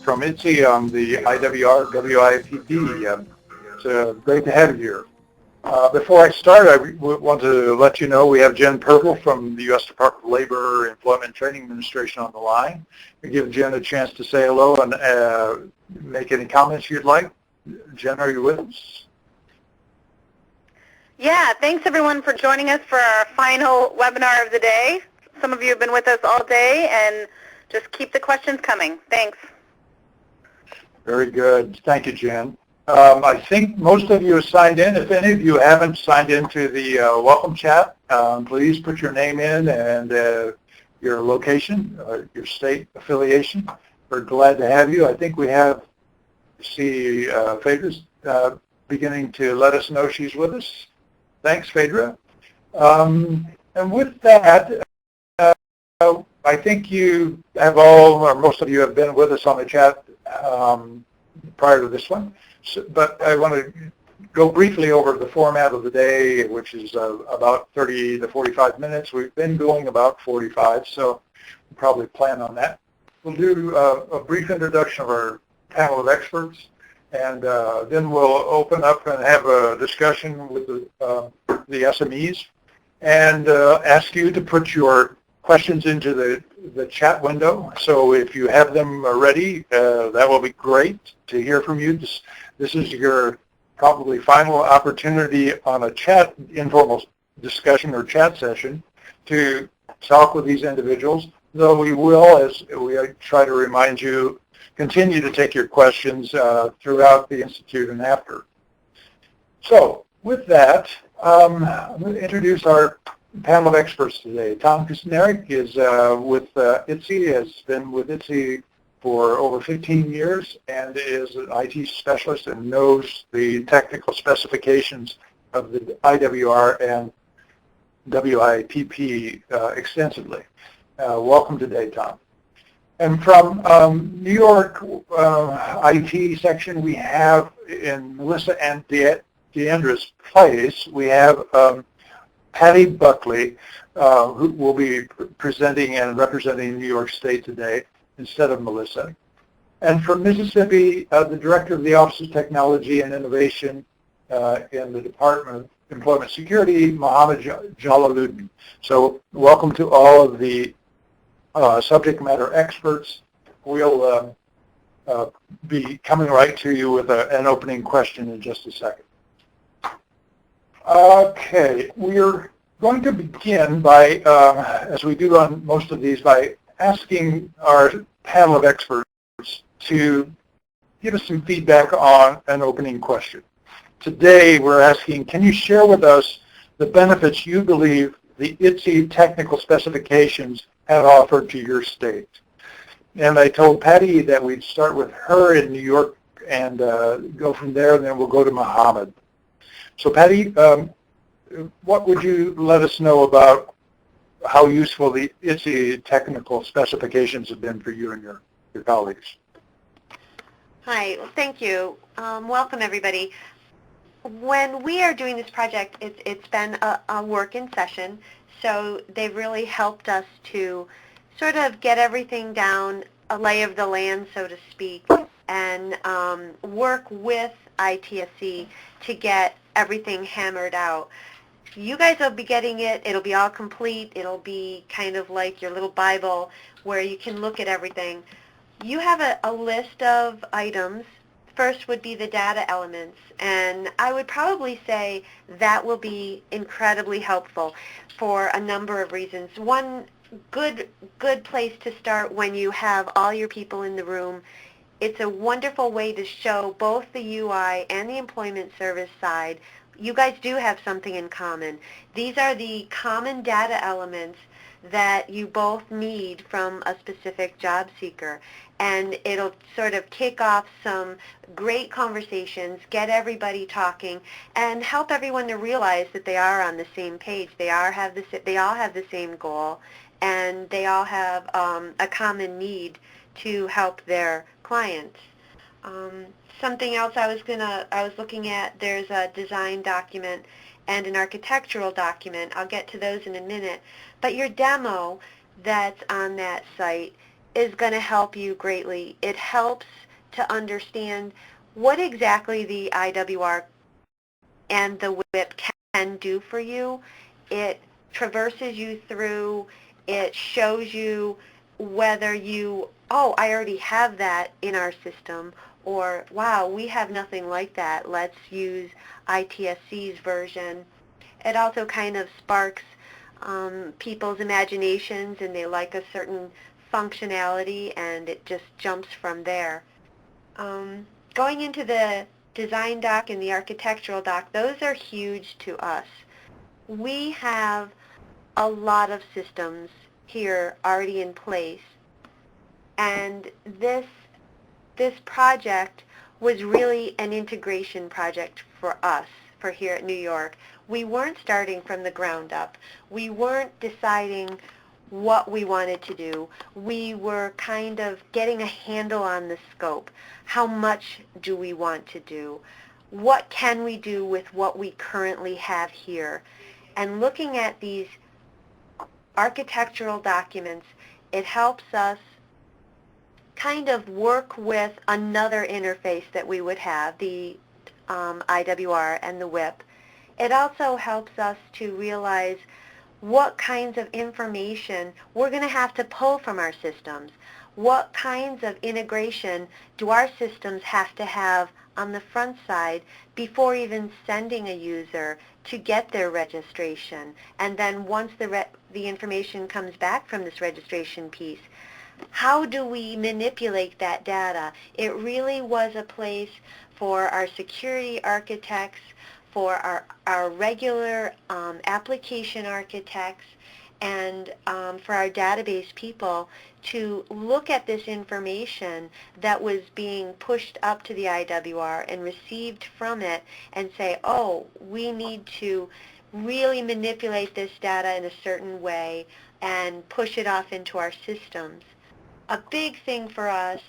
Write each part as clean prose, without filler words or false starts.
from ITSC on the IWR WIPP. It's great to have you here. Before I start, I want to let you know we have Jen Purple from the U.S. Department of Labor, Employment and Training Administration on the line. We give Jen a chance to say hello and make any comments you'd like. Jen, are you with us? Yeah, thanks everyone for joining us for our final webinar of the day. Some of you have been with us all day, and just keep the questions coming. Thanks. Very good. Thank you, Jen. I think most of you have signed in. If any of you haven't signed into the welcome chat, please put your name in and your location, your state affiliation. We're glad to have you. I think we have, Phaedra's beginning to let us know she's with us. Thanks, Phaedra. And with that, I think you have all, or most of you have been with us on the chat prior to this one. So, but I want to go briefly over the format of the day, which is about 30 to 45 minutes. We've been going about 45, so we'll probably plan on that. We'll do a brief introduction of our panel of experts, and then we'll open up and have a discussion with the SMEs and ask you to put your questions into the chat window. So if you have them ready, that will be great to hear from you. This is your probably final opportunity on a chat, informal discussion or chat session to talk with these individuals, though we will, as we try to remind you, continue to take your questions throughout the Institute and after. So with that, I'm going to introduce our panel of experts today. Tom Kucinarek is with ITSC, has been with ITSC for over 15 years and is an IT specialist and knows the technical specifications of the IWR and WIPP extensively. Welcome today, Tom. And from New York IT section, we have in Melissa and Deandra's place, we have Patty Buckley, who will be presenting and representing New York State today instead of Melissa. And from Mississippi, the Director of the Office of Technology and Innovation in the Department of Employment Security, Mohammed Jalaluddin. So welcome to all of the subject matter experts. We'll be coming right to you with an opening question in just a second. Okay, we're going to begin by, as we do on most of these, by asking our panel of experts to give us some feedback on an opening question. Today we're asking, can you share with us the benefits you believe the ITSC technical specifications have offered to your state? And I told Patty that we'd start with her in New York and go from there, and then we'll go to Mohammed. So Patty, what would you let us know about how useful the ITSC technical specifications have been for you and your colleagues? Hi, well, thank you. Welcome everybody. When we are doing this project, it's been a work in session, so they've really helped us to sort of get everything down, a lay of the land, so to speak, and work with ITSC to get everything hammered out. You guys will be getting it. It'll be all complete. It'll be kind of like your little Bible where you can look at everything. You have a list of items. First would be the data elements, and I would probably say that will be incredibly helpful for a number of reasons. One, good place to start when you have all your people in the room. It's a wonderful way to show both the UI and the employment service side. You guys do have something in common. These are the common data elements that you both need from a specific job seeker. And it'll sort of kick off some great conversations, get everybody talking, and help everyone to realize that they are on the same page. They all have the same goal, and they all have a common need to help their clients. Something else I was looking at, there's a design document and an architectural document. I'll get to those in a minute. But your demo that's on that site is going to help you greatly. It helps to understand what exactly the IWR and the WIPP can do for you. It traverses you through, it shows you whether you, oh, I already have that in our system, or wow, we have nothing like that, let's use ITSC's version. It also kind of sparks people's imaginations, and they like a certain functionality, and it just jumps from there. Going into the design doc and the architectural doc, those are huge to us. We have a lot of systems here already in place, and this project was really an integration project for us, for here at New York. We weren't starting from the ground up. We weren't deciding what we wanted to do. We were kind of getting a handle on the scope. How much do we want to do? What can we do with what we currently have here? And looking at these architectural documents, it helps us kind of work with another interface that we would have, the IWR and the WIPP. It also helps us to realize what kinds of information we're going to have to pull from our systems. What kinds of integration do our systems have to have on the front side before even sending a user to get their registration? And then once the information comes back from this registration piece, how do we manipulate that data? It really was a place for our security architects, for our regular application architects, and for our database people to look at this information that was being pushed up to the IWR and received from it and say, oh, we need to really manipulate this data in a certain way and push it off into our systems. A big thing for us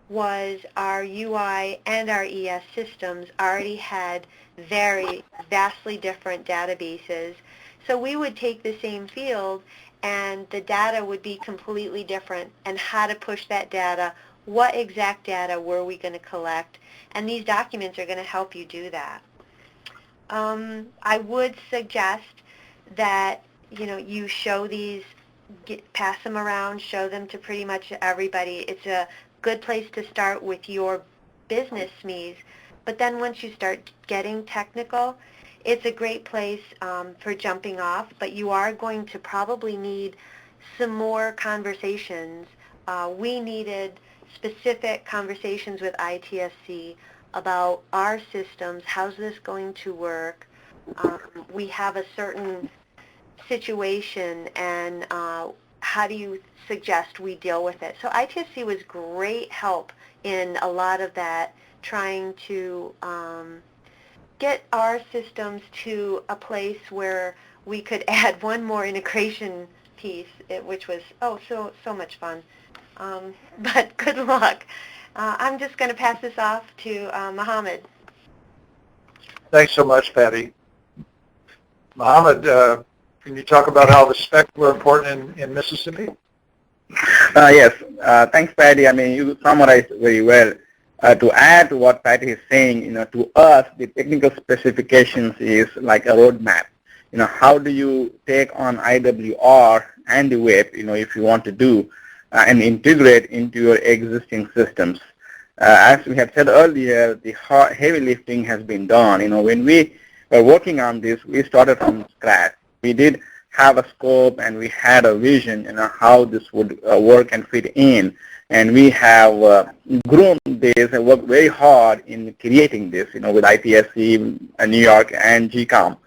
was our UI and our ES systems already had very vastly different databases. So we would take the same field and the data would be completely different, and how to push that data, what exact data were we going to collect, and these documents are going to help you do that. I would suggest that you show these, pass them around, show them to pretty much everybody. It's a good place to start with your business SMEs, but then once you start getting technical, it's a great place for jumping off, but you are going to probably need some more conversations. We needed specific conversations with ITSC about our systems. How's this going to work? We have a certain situation, and how do you suggest we deal with it? So ITSC was great help in a lot of that, trying to get our systems to a place where we could add one more integration piece, which was, so much fun. But good luck. I'm just going to pass this off to Mohammed. Thanks so much, Patty. Mohammed, can you talk about how the specs were important in Mississippi? Yes. Thanks, Patty. I mean, you summarized very well. To add to what Patty is saying, to us, the technical specifications is like a roadmap. How do you take on IWR and the WIPP, if you want to do, and integrate into your existing systems. As we had said earlier, the heavy lifting has been done. When we were working on this, we started from scratch. We did have a scope and we had a vision, how this would work and fit in. And we have grown this and worked very hard in creating this, with ITSC, New York, and GCOM.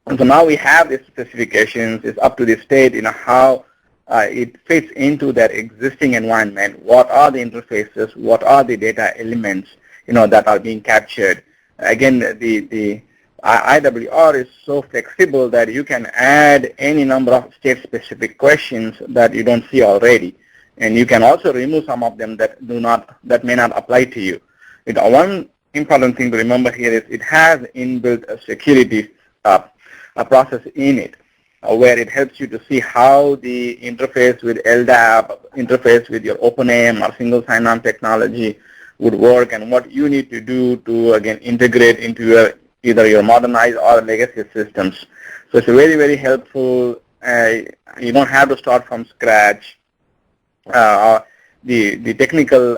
And so now we have these specifications. It's up to the state, how it fits into that existing environment. What are the interfaces? What are the data elements, that are being captured? Again, the IWR is so flexible that you can add any number of state-specific questions that you don't see already. And you can also remove some of them that may not apply to you. One important thing to remember here is it has inbuilt a security process in it. where it helps you to see how the interface with LDAP, interface with your OpenAM or single sign-on technology would work, and what you need to do to, again, integrate into your either your modernized or legacy systems. So it's very, very helpful. You don't have to start from scratch. The technical,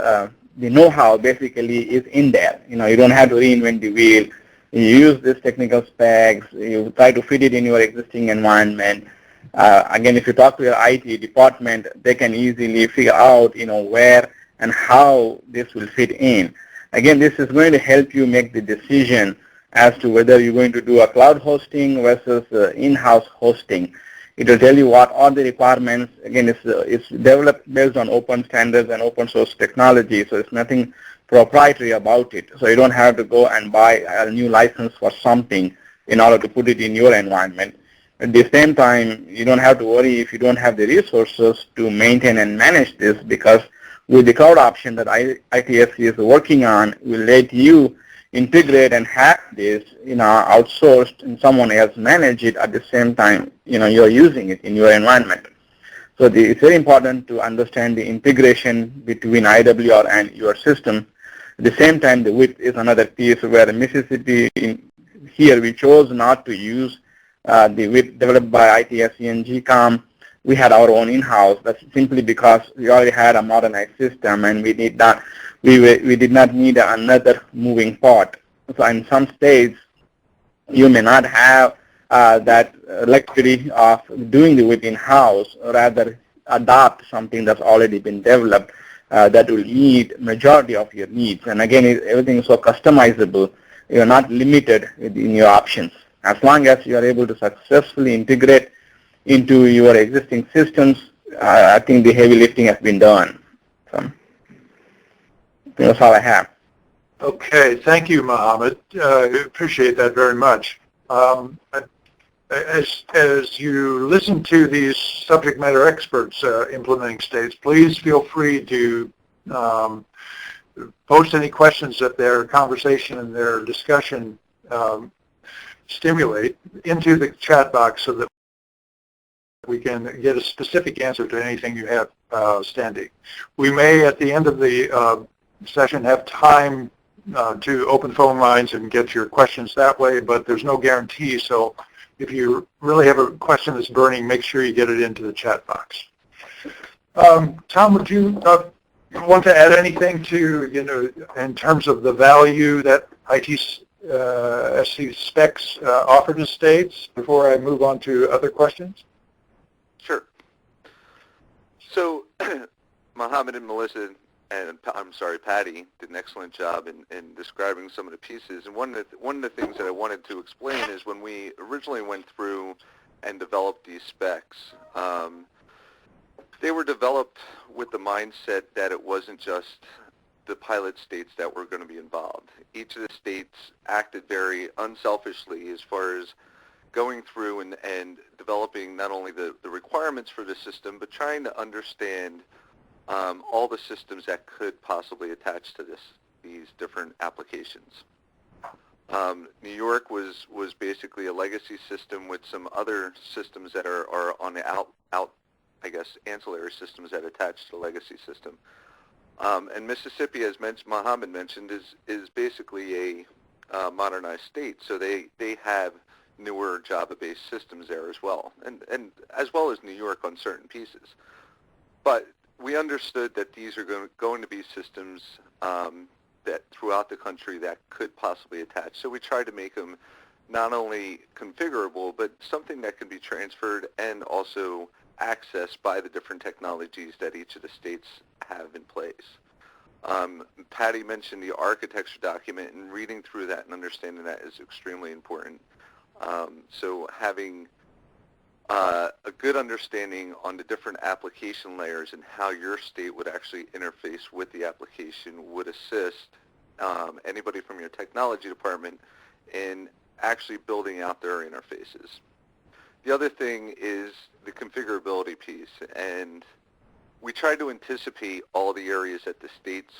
the know-how basically is in there. You don't have to reinvent the wheel. You use these technical specs. You try to fit it in your existing environment. Again, if you talk to your IT department, they can easily figure out, where and how this will fit in. Again, this is going to help you make the decision as to whether you're going to do a cloud hosting versus in-house hosting. It will tell you what are the requirements. Again, it's developed based on open standards and open source technology, so it's nothing proprietary about it. So you don't have to go and buy a new license for something in order to put it in your environment. At the same time, you don't have to worry if you don't have the resources to maintain and manage this, because with the cloud option that ITSC is working on, will let you integrate and have this, outsourced and someone else manage it at the same time, you're using it in your environment. So it's very important to understand the integration between IWR and your system. At the same time, the WIPP is another piece where Mississippi, here we chose not to use the WIPP developed by ITSC and GCOM. We had our own in-house. That's simply because we already had a modernized system, and we did not need another moving part. So in some states, you may not have that luxury of doing the WIPP in-house, or rather adopt something that's already been developed that will meet majority of your needs. And again, everything is so customizable. You're not limited in your options. As long as you are able to successfully integrate into your existing systems, I think the heavy lifting has been done. So that's all I have. Okay, thank you, Mohammed. I appreciate that very much. As you listen to these subject matter experts implementing states, please feel free to post any questions that their conversation and their discussion stimulate into the chat box so that we can get a specific answer to anything you have standing. We may, at the end of the session, have time to open phone lines and get your questions that way, but there's no guarantee. So if you really have a question that's burning, make sure you get it into the chat box. Tom, would you want to add anything to, in terms of the value that ITSC specs offer to states before I move on to other questions? Sure. So Mohammed and Melissa, and Patty, did an excellent job in describing some of the pieces. And one of the things that I wanted to explain is when we originally went through and developed these specs, they were developed with the mindset that it wasn't just the pilot states that were going to be involved. Each of the states acted very unselfishly as far as going through and developing not only the requirements for the system, but trying to understand all the systems that could possibly attach to these different applications. New York was basically a legacy system with some other systems that are on the I guess, ancillary systems that attach to the legacy system. And Mississippi, as Mohammed mentioned, is basically a modernized state, so they have newer Java-based systems there as well, and as well as New York on certain pieces. But we understood that these are going to be systems that throughout the country that could possibly attach. So we tried to make them not only configurable, but something that can be transferred and also accessed by the different technologies that each of the states have in place. Patty mentioned the architecture document, and reading through that and understanding that is extremely important. So having a good understanding on the different application layers and how your state would actually interface with the application would assist anybody from your technology department in actually building out their interfaces. The other thing is the configurability piece, and we tried to anticipate all the areas that the states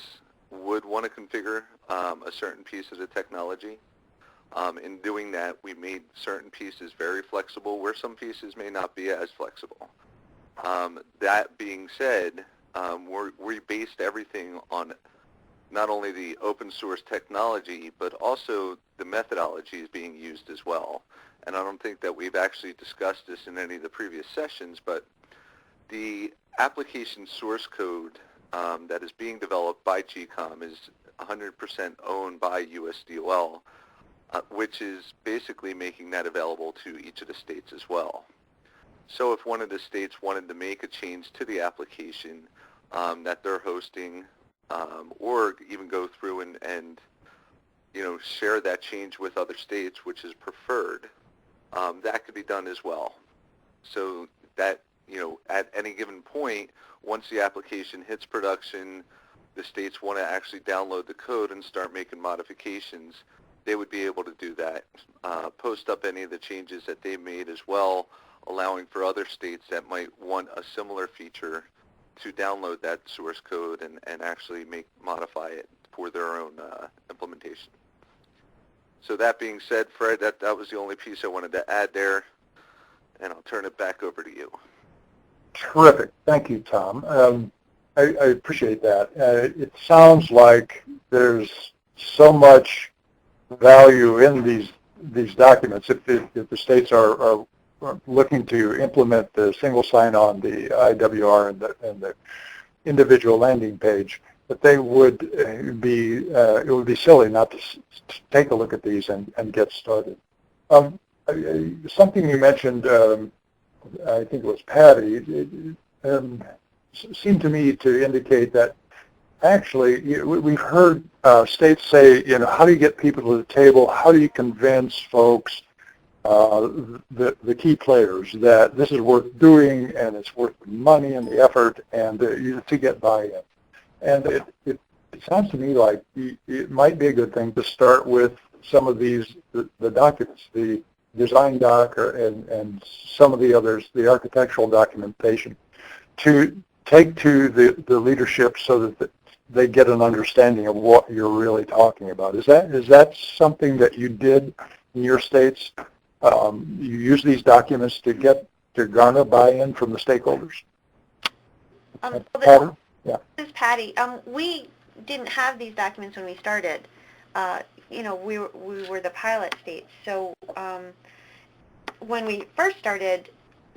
would want to configure a certain piece of the technology. In doing that, we made certain pieces very flexible where some pieces may not be as flexible. That being said, we based everything on not only the open source technology, but also the methodologies being used as well. And I don't think that we've actually discussed this in any of the previous sessions, but the application source code that is being developed by GCOM is 100% owned by USDOL, which is basically making that available to each of the states as well. So if one of the states wanted to make a change to the application that they're hosting, or even go through and share that change with other states, which is preferred, that could be done as well. So that, at any given point, once the application hits production, the states want to actually download the code and start making modifications, they would be able to do that, post up any of the changes that they made as well, allowing for other states that might want a similar feature to download that source code and actually modify it for their own implementation. So that being said, Fred, that was the only piece I wanted to add there, and I'll turn it back over to you. Terrific. Thank you, Tom. I appreciate that. It sounds like there's so much value in these documents. If the states are looking to implement the single sign-on, the IWR, and the individual landing page, that they would it would be silly not to take a look at these and get started. Something you mentioned, I think it was Patty, seemed to me to indicate that actually we've heard states say, how do you get people to the table? How do you convince folks, the key players, that this is worth doing and it's worth the money and the effort and to get buy-in? And it sounds to me like it might be a good thing to start with some of the documents, the design doc and some of the others, the architectural documentation, to take to the leadership so that they get an understanding of what you're really talking about. Is that something that you did in your states? You use these documents to garner buy-in from the stakeholders? Patty? Yeah. This is Patty. We didn't have these documents when we started. We were the pilot state. So when we first started,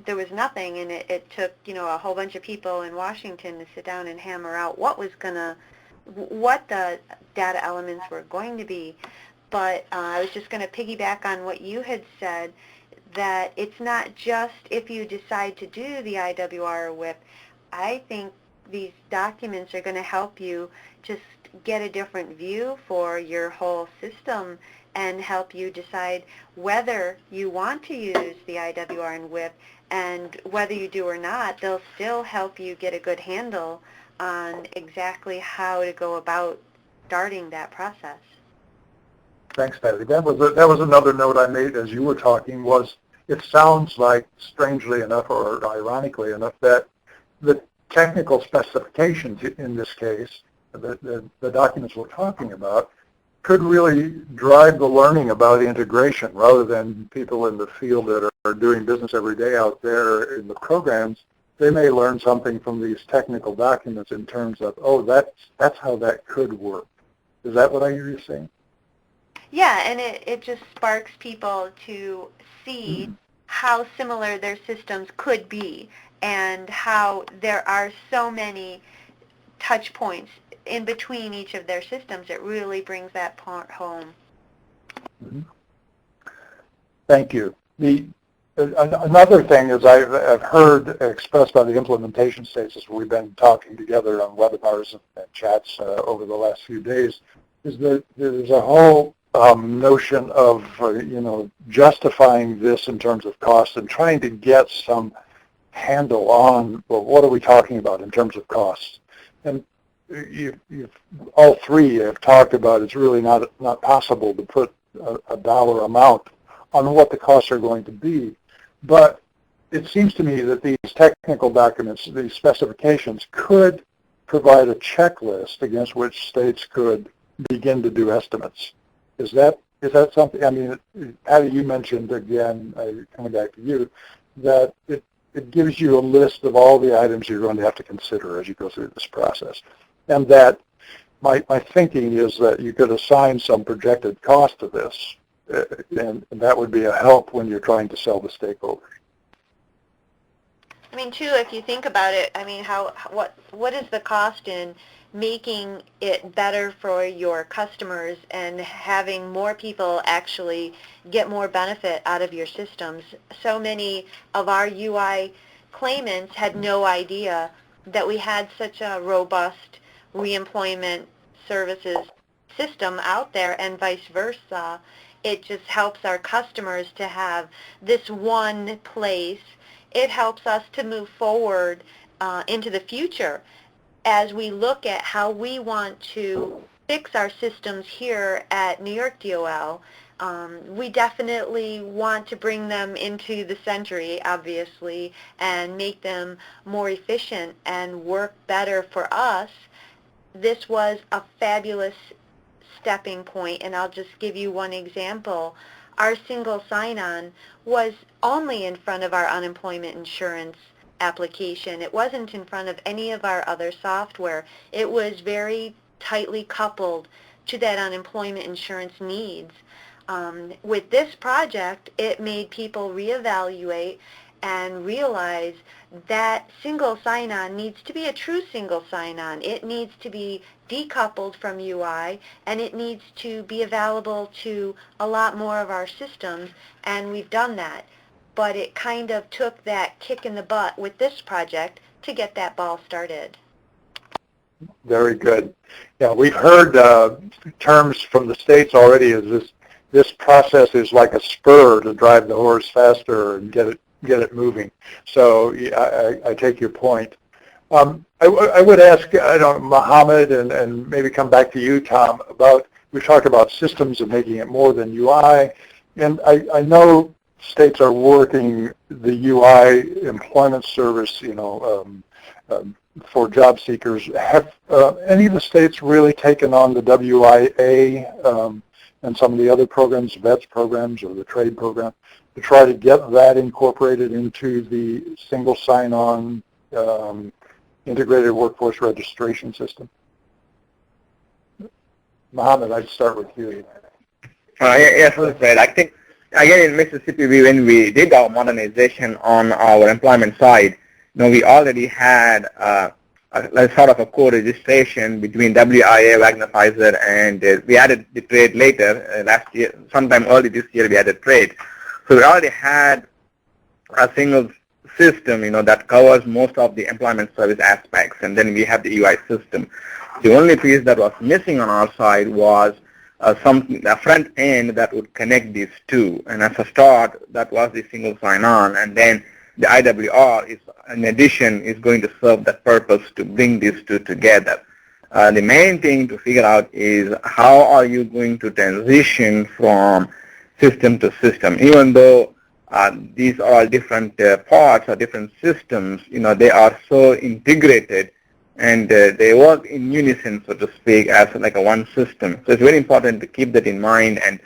there was nothing, and it took a whole bunch of people in Washington to sit down and hammer out what the data elements were going to be. But I was just going to piggyback on what you had said, that it's not just if you decide to do the IWR or WIPP. I think these documents are going to help you just get a different view for your whole system and help you decide whether you want to use the IWR and WIPP, and whether you do or not, they'll still help you get a good handle on exactly how to go about starting that process. Thanks, Patty. That was another note I made as you were talking. Was it sounds like, strangely enough or ironically enough, that the technical specifications in this case, the documents we're talking about, could really drive the learning about integration, rather than people in the field that are doing business every day out there in the programs. They may learn something from these technical documents in terms of, oh, that's how that could work. Is that what I hear you saying? Yeah, and it just sparks people to see how similar their systems could be, and how there are so many touch points in between each of their systems. It really brings that part home. Mm-hmm. Thank you. Another thing is I've heard expressed by the implementation states as we've been talking together on webinars and chats over the last few days, is that there's a whole notion of justifying this in terms of cost and trying to get some handle on, well, what are we talking about in terms of costs? And you've all three have talked about it's really not possible to put a dollar amount on what the costs are going to be. But it seems to me that these technical documents, these specifications, could provide a checklist against which states could begin to do estimates. Is that Is that something, I mean, Patty, you mentioned again, coming back to you, that it gives you a list of all the items you're going to have to consider as you go through this process. And that my thinking is that you could assign some projected cost to this, and that would be a help when you're trying to sell to stakeholders. I mean, too, if you think about it, I mean, what is the cost in making it better for your customers and having more people actually get more benefit out of your systems? So many of our UI claimants had no idea that we had such a robust reemployment services system out there, and vice versa. It just helps our customers to have this one place. It helps us to move forward into the future as we look at how we want to fix our systems here at New York DOL. We definitely want to bring them into the century, obviously, and make them more efficient and work better for us. This was a fabulous stepping point, and I'll just give you one example. Our single sign-on was only in front of our unemployment insurance application. It wasn't in front of any of our other software. It was very tightly coupled to that unemployment insurance needs. With this project, it made people reevaluate and realize that single sign-on needs to be a true single sign-on. It needs to be decoupled from UI, and it needs to be available to a lot more of our systems, and we've done that. But it kind of took that kick in the butt with this project to get that ball started. Very good. Yeah, we've heard terms from the states already as this process is like a spur to drive the horse faster and get it moving. So yeah, I take your point. I would ask, Mohammed, and maybe come back to you, Tom, about, we talked about systems and making it more than UI, and I know states are working the UI employment service, for job seekers. Have any of the states really taken on the WIA and some of the other programs, VETS programs or the trade program, to try to get that incorporated into the single sign-on integrated workforce registration system? Mohammed, I'd start with you. Yes, that's right. I think, again, in Mississippi, when we did our modernization on our employment side, we already had a sort of a co-registration between WIA, Wagner Pfizer, and we added the trade later. Last year, sometime early this year, we added trade. So we already had a single system, that covers most of the employment service aspects, and then we have the UI system. The only piece that was missing on our side was a front end that would connect these two. And as a start, that was the single sign-on, and then the IWR is, in addition, is going to serve that purpose to bring these two together. The main thing to figure out is how are you going to transition from system to system. Even though these are all different parts or different systems, they are so integrated and they work in unison, so to speak, as like a one system. So it's very important to keep that in mind and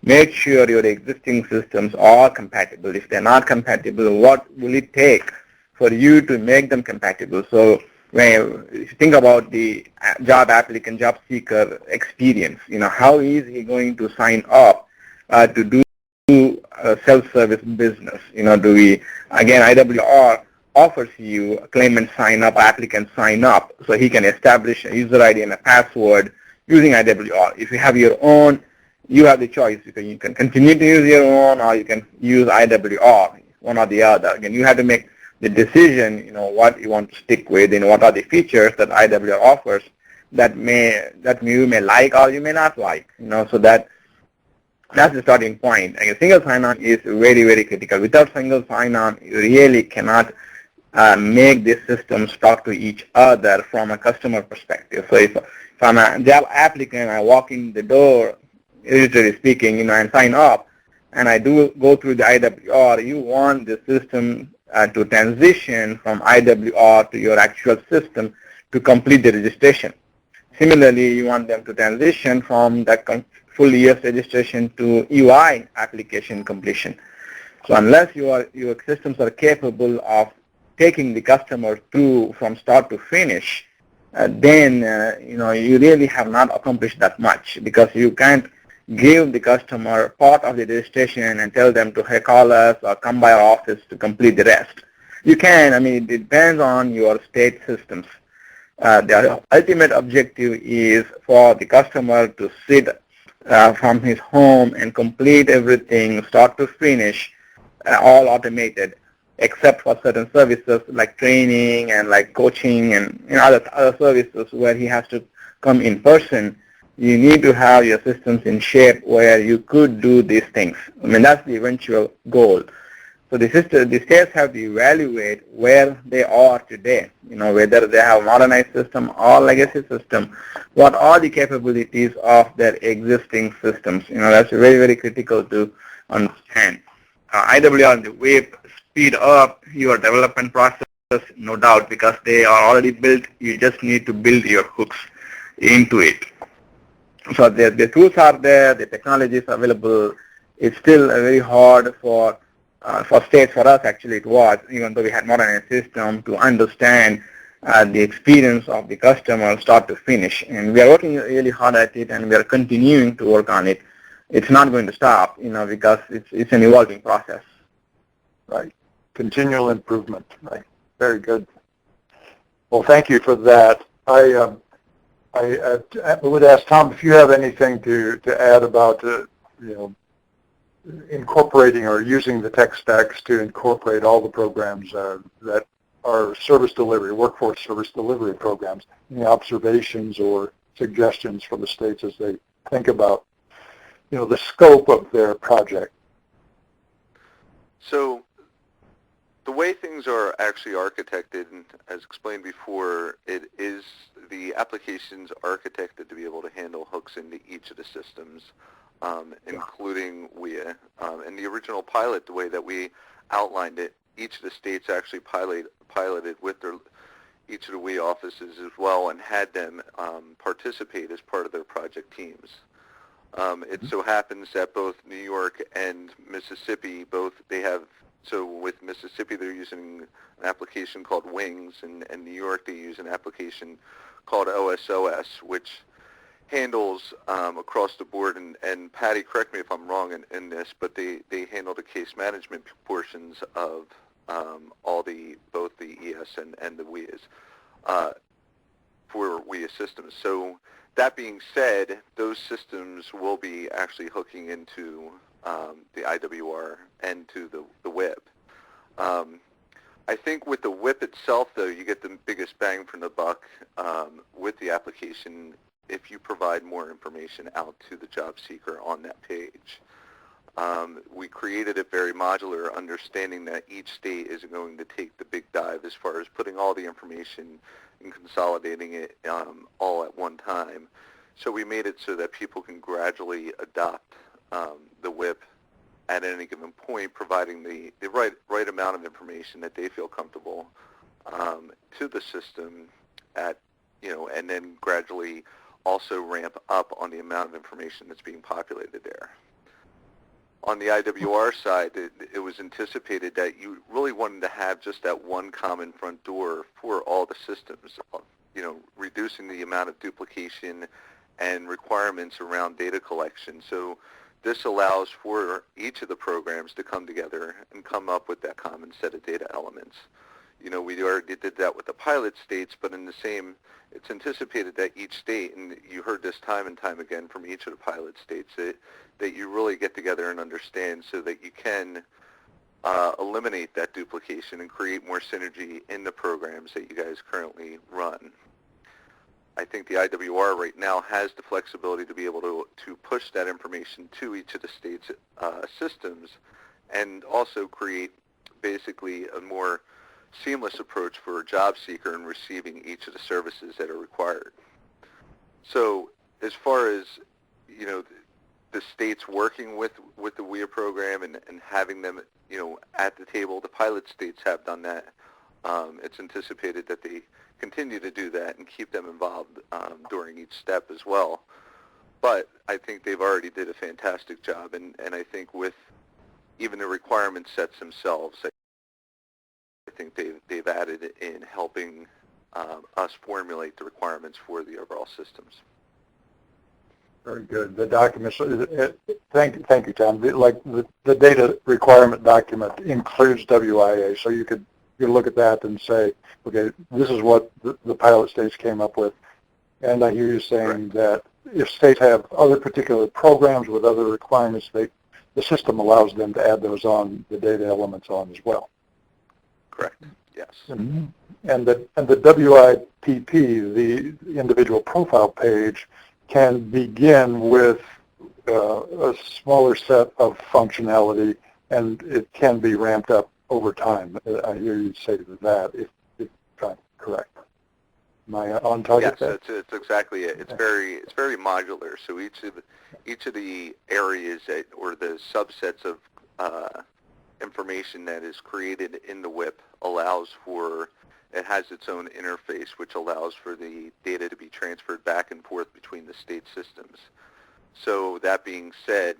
make sure your existing systems are compatible. If they're not compatible, what will it take for you to make them compatible? So if you think about the job applicant, job seeker experience, how is he going to sign up to do self-service business? Again, IWR offers you a claimant sign up, applicant sign up, so he can establish a user ID and a password using IWR. If you have your own, you have the choice. You can continue to use your own, or you can use IWR, one or the other. Again, you have to make the decision, what you want to stick with, and what are the features that IWR offers that you may like or you may not like. So that's the starting point. Again, single sign-on is very, very critical. Without single sign-on, you really cannot make these systems talk to each other from a customer perspective. So if I'm a job applicant, I walk in the door, literally speaking, and sign up, and I do go through the IWR, you want the system to transition from IWR to your actual system to complete the registration. Similarly, you want them to transition from that full US registration to UI application completion. So unless your systems are capable of taking the customer through from start to finish, then you really have not accomplished that much, because you can't give the customer part of the registration and tell them to, hey, call us or come by our office to complete the rest. You can. I mean, it depends on your state systems. The ultimate objective is for the customer to sit from his home and complete everything, start to finish, all automated, except for certain services like training and like coaching and other services where he has to come in person. You need to have your systems in shape where you could do these things. I mean, that's the eventual goal. So the states have to evaluate where they are today, whether they have modernized system or legacy system, what are the capabilities of their existing systems. That's very, very critical to understand. IWR and the WIPP speed up your development process, no doubt, because they are already built. You just need to build your hooks into it. So the tools are there, the technology is available. It's still very hard for states, for us actually it was, even though we had modernized system, to understand the experience of the customer start to finish. And we are working really hard at it, and we are continuing to work on it. It's not going to stop, because it's an evolving process. Right. Continual improvement. Right. Very good. Well, thank you for that. I would ask Tom if you have anything to add about incorporating or using the tech stacks to incorporate all the programs that are service delivery, workforce service delivery programs, any observations or suggestions from the states as they think about the scope of their project. So the way things are actually architected, and as explained before, it is the application's architected to be able to handle hooks into each of the systems, including WIA. In the original pilot, the way that we outlined it, each of the states actually piloted with each of the WIA offices as well, and had them participate as part of their project teams. It so happens that both New York and Mississippi, so with Mississippi they're using an application called Wings, and New York they use an application called OSOS, which handles across the board, and Patty, correct me if I'm wrong in this, but they handle the case management portions of both the ES and the WIAs for WIA systems. So that being said, those systems will be actually hooking into the IWR and to the WIPP. I think with the WIPP itself, though, you get the biggest bang for the buck with the application if you provide more information out to the job seeker on that page. We created it very modular, understanding that each state isn't going to take the big dive as far as putting all the information and consolidating it all at one time. So we made it so that people can gradually adopt the WIPP at any given point, providing the right amount of information that they feel comfortable to the system and then gradually also ramp up on the amount of information that's being populated there. On the IWR side, it was anticipated that you really wanted to have just that one common front door for all the systems, reducing the amount of duplication and requirements around data collection. So this allows for each of the programs to come together and come up with that common set of data elements. We already did that with the pilot states, but it's anticipated that each state, and you heard this time and time again from each of the pilot states, that you really get together and understand so that you can eliminate that duplication and create more synergy in the programs that you guys currently run. I think the IWR right now has the flexibility to be able to push that information to each of the state's systems and also create basically a more seamless approach for a job seeker in receiving each of the services that are required. So as far as, the states working with the WIA program and having them, at the table, the pilot states have done that. It's anticipated that they continue to do that and keep them involved during each step as well. but I think they've already did a fantastic job, and I think with even the requirement sets themselves, I think they've added in helping us formulate the requirements for the overall systems. Very good. The documents, thank you, Tom. The data requirement document includes WIA, so you could look at that and say, okay, this is what the pilot states came up with. And I hear you saying that if states have other particular programs with other requirements, the system allows them to add those on, the data elements on as well. Correct. Yes. Mm-hmm. And the WIPP, the individual profile page, can begin with a smaller set of functionality, and it can be ramped up over time. I hear you say that, if I'm correct. Am I on target? Yes, it's exactly it. It's very modular. So each of the areas or the subsets of information that is created in the WIPP allows for, it has its own interface which allows for the data to be transferred back and forth between the state systems. So that being said,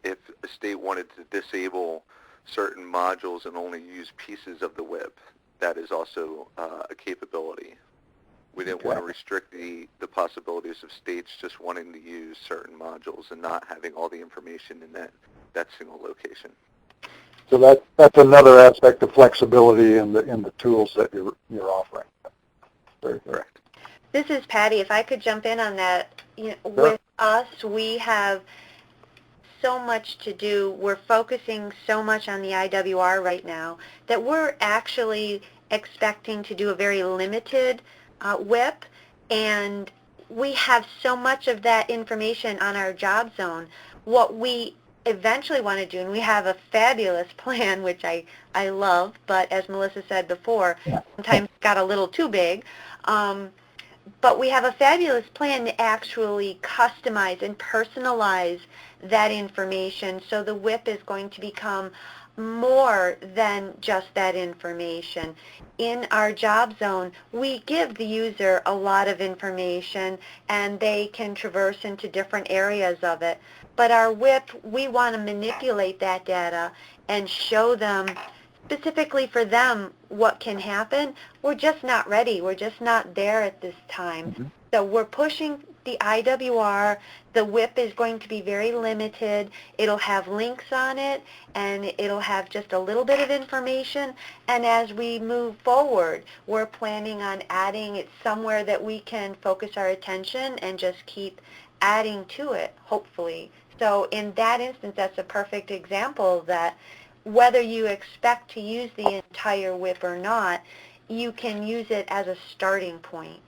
if a state wanted to disable certain modules and only use pieces of the WIPP, that is also a capability. We didn't want to restrict the possibilities of states just wanting to use certain modules and not having all the information in that single location. So that's another aspect of flexibility in the tools that you're offering. Very correct. This is Patty. If I could jump in on that, Sure. With us, we have so much to do. We're focusing so much on the IWR right now that we're actually expecting to do a very limited WIPP, and we have so much of that information on our job zone. What we eventually want to do, and we have a fabulous plan, which I love, but as Melissa said before, sometimes it got a little too big, but we have a fabulous plan to actually customize and personalize that information, so the WIPP is going to become more than just that information. In our job zone, we give the user a lot of information and they can traverse into different areas of it. But our WIPP, we want to manipulate that data and show them specifically for them what can happen. We're just not ready. We're just not there at this time. Mm-hmm. So we're pushing the IWR. The WIPP is going to be very limited. It'll have links on it, and it'll have just a little bit of information. And as we move forward, we're planning on adding it somewhere that we can focus our attention and just keep adding to it, hopefully. So in that instance, that's a perfect example that whether you expect to use the entire WIPP or not, you can use it as a starting point.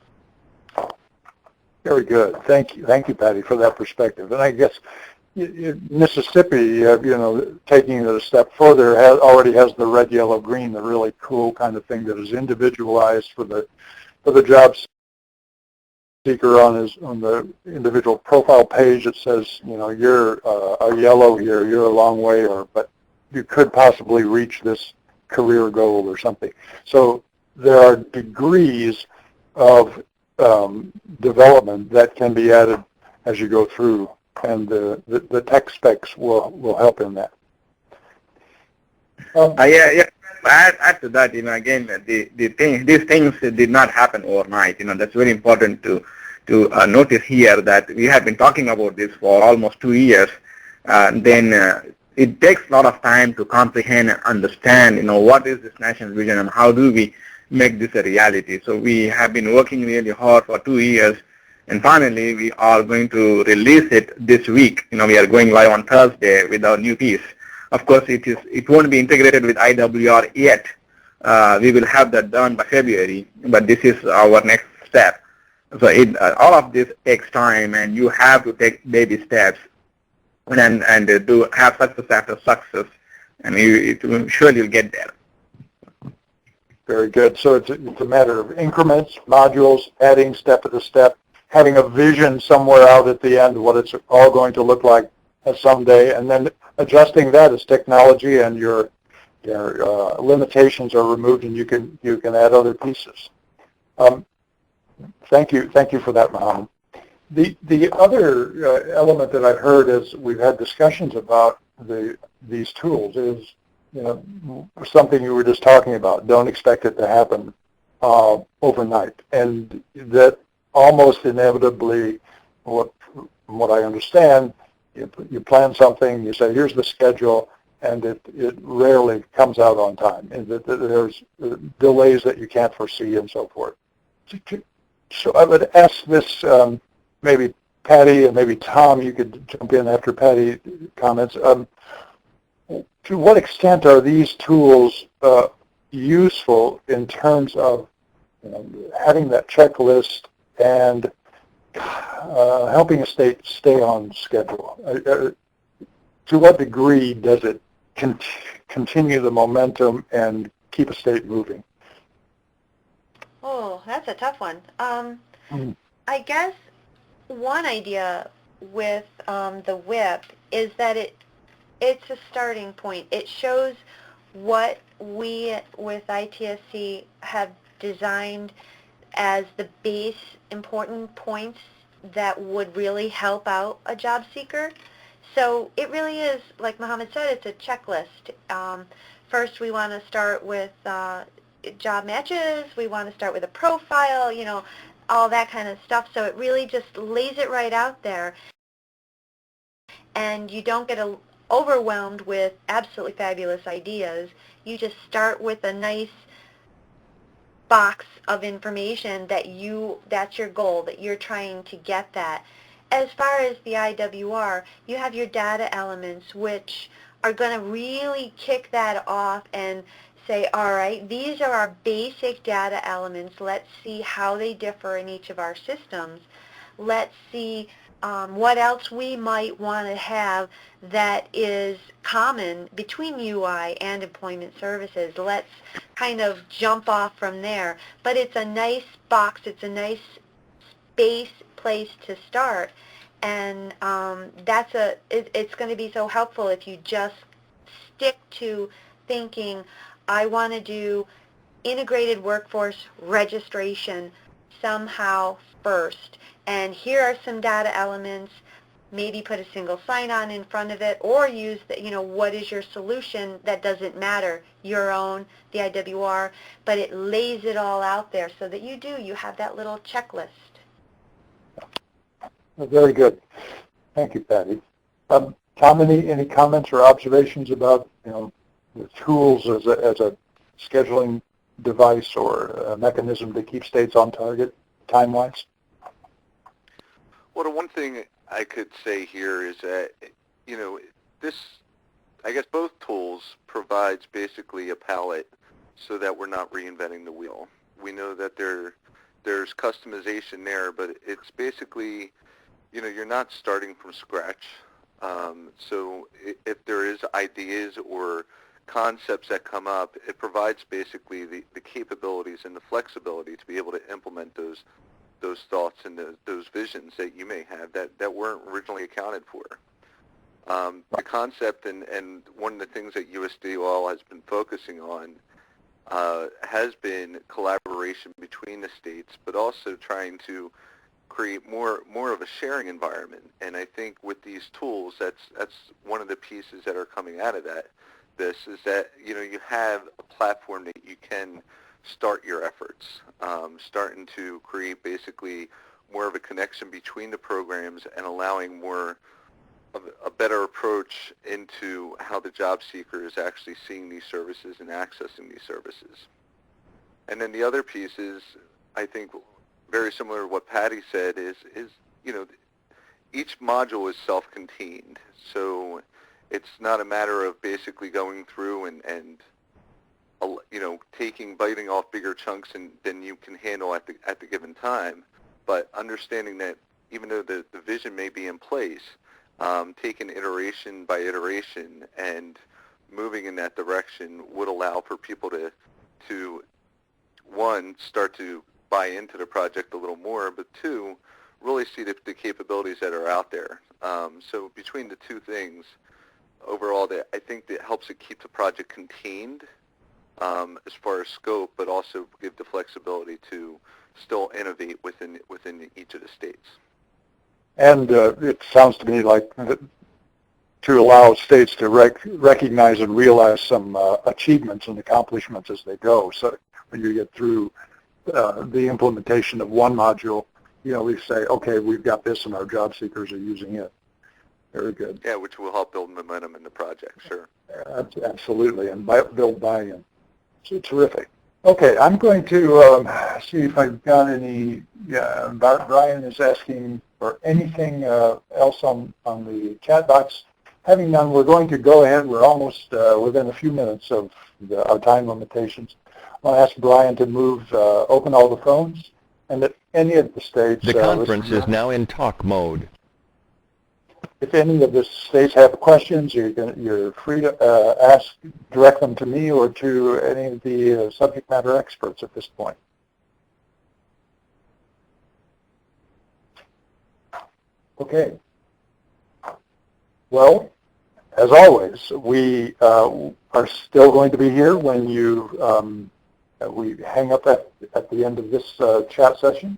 Very good. Thank you, Patty, for that perspective. And I guess Mississippi, taking it a step further, already has the red, yellow, green, the really cool kind of thing that is individualized for the job seeker on the individual profile page. It says, you're a yellow here, you're a long way, but you could possibly reach this career goal or something. So there are degrees of development that can be added as you go through, and the tech specs will help in that. Add to that, again, these things did not happen overnight. That's very important to notice here, that we have been talking about this for almost 2 years. It takes a lot of time to comprehend and understand, what is this national vision and how do we make this a reality. So we have been working really hard for 2 years, and finally we are going to release it this week. We are going live on Thursday with our new piece. Of course, it won't be integrated with IWR yet. We will have that done by February, but this is our next step. So all of this takes time, and you have to take baby steps and do have success after success, and surely you'll get there. Very good. So it's a matter of increments, modules, adding step to step, having a vision somewhere out at the end of what it's all going to look like someday, and then adjusting that as technology and your limitations are removed, and you can add other pieces. Thank you for that, Mohammed. The other element that I've heard as we've had discussions about these tools is, something you were just talking about. Don't expect it to happen overnight, and that almost inevitably, from what I understand, you plan something, you say, here's the schedule, and it rarely comes out on time, and that there's delays that you can't foresee and so forth. So I would ask this, maybe Patty and maybe Tom, you could jump in after Patty comments. To what extent are these tools useful in terms of having that checklist and helping a state stay on schedule? To what degree does it continue the momentum and keep a state moving? Oh, that's a tough one. I guess one idea with the WIPP is that it's a starting point. It shows what we with ITSC have designed as the base important points that would really help out a job seeker. So it really is, like Mohammed said, it's a checklist. First, we want to start with job matches. We want to start with a profile, all that kind of stuff. So it really just lays it right out there. And you don't get overwhelmed with absolutely fabulous ideas. You just start with a nice box of information that's your goal, that you're trying to get that. As far as the IWR, you have your data elements, which are going to really kick that off and say, all right, these are our basic data elements. Let's see how they differ in each of our systems. Let's see what else we might want to have that is common between UI and employment services. Let's kind of jump off from there. But it's a nice box. It's a nice base place to start. And it's going to be so helpful if you just stick to thinking, I want to do integrated workforce registration somehow first. And here are some data elements. Maybe put a single sign-on in front of it, or use what is your solution? That doesn't matter, your own, the IWR, but it lays it all out there so that you have that little checklist. Very good. Thank you, Patty. Tom, any comments or observations about the tools as a scheduling device or a mechanism to keep states on target time-wise? Well, the one thing I could say here is that, I guess both tools provides basically a palette so that we're not reinventing the wheel. We know that there's customization there, but it's basically, you're not starting from scratch. So if there is ideas or concepts that come up, it provides basically the capabilities and the flexibility to be able to implement those thoughts and those visions that you may have that weren't originally accounted for. The concept and one of the things that USDOL has been focusing on has been collaboration between the states, but also trying to create more of a sharing environment. And I think with these tools, that's one of the pieces that are coming out of this is that you have a platform that you can start your efforts, starting to create basically more of a connection between the programs and allowing more of a better approach into how the job seeker is actually seeing these services and accessing these services. And then the other piece is, I think, very similar to what Patty said, is each module is self-contained. So it's not a matter of basically going through and biting off bigger chunks than you can handle at the given time, but understanding that even though the vision may be in place, taking iteration by iteration and moving in that direction would allow for people to one, start to buy into the project a little more, but two, really see the capabilities that are out there. So between the two things, overall, I think that helps it keep the project contained as far as scope, but also give the flexibility to still innovate within each of the states. And it sounds to me like to allow states to recognize and realize some achievements and accomplishments as they go. So when you get through the implementation of one module, we say, okay, we've got this and our job seekers are using it. Very good. Yeah, which will help build momentum in the project, sure. Absolutely, and build buy-in. So terrific. Okay, I'm going to see if I've got any, Brian is asking for anything else on the chat box. Having none, we're going to go ahead. We're almost within a few minutes of our time limitations. I'll ask Brian to open all the phones, and that any of the states... The conference is now in talk mode. If any of the states have questions, you're free to direct them to me or to any of the subject matter experts at this point. Okay. Well, as always, we are still going to be here when we hang up at the end of this chat session.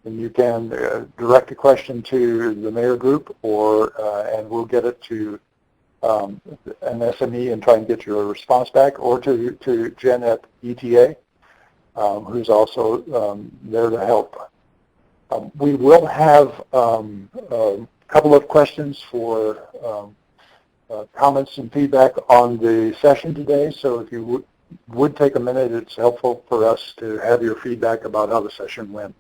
And you can direct a question to the mayor group, and we'll get it to an SME and try and get your response back, or to Jen at ETA, who's also there to help. We will have a couple of questions for comments and feedback on the session today. So if you would take a minute, it's helpful for us to have your feedback about how the session went.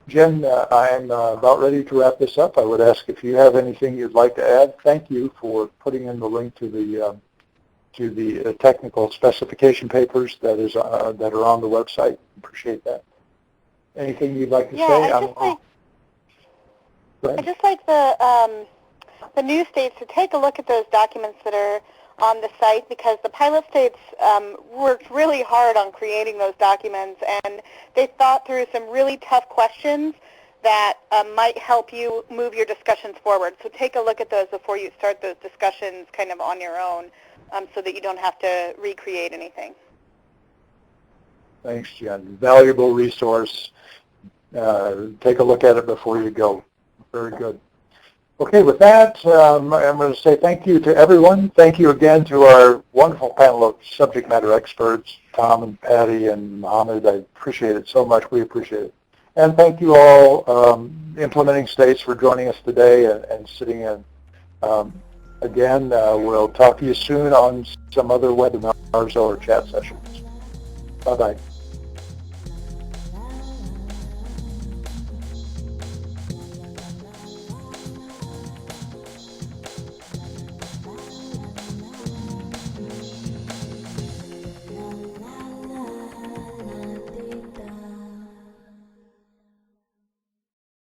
Jen, I'm about ready to wrap this up. I would ask if you have anything you'd like to add. Thank you for putting in the link to the technical specification papers that are on the website. Appreciate that. Anything you'd like to say? I'd just like the new states to take a look at those documents that are on the site, because the pilot states worked really hard on creating those documents, and they thought through some really tough questions that might help you move your discussions forward. So take a look at those before you start those discussions kind of on your own, so that you don't have to recreate anything. Thanks, Jen. Valuable resource. Take a look at it before you go. Very good. Okay, with that, I'm going to say thank you to everyone. Thank you again to our wonderful panel of subject matter experts, Tom and Patty and Mohammed. I appreciate it so much. We appreciate it. And thank you all implementing states for joining us today and sitting in. Again, we'll talk to you soon on some other webinars or chat sessions. Bye-bye.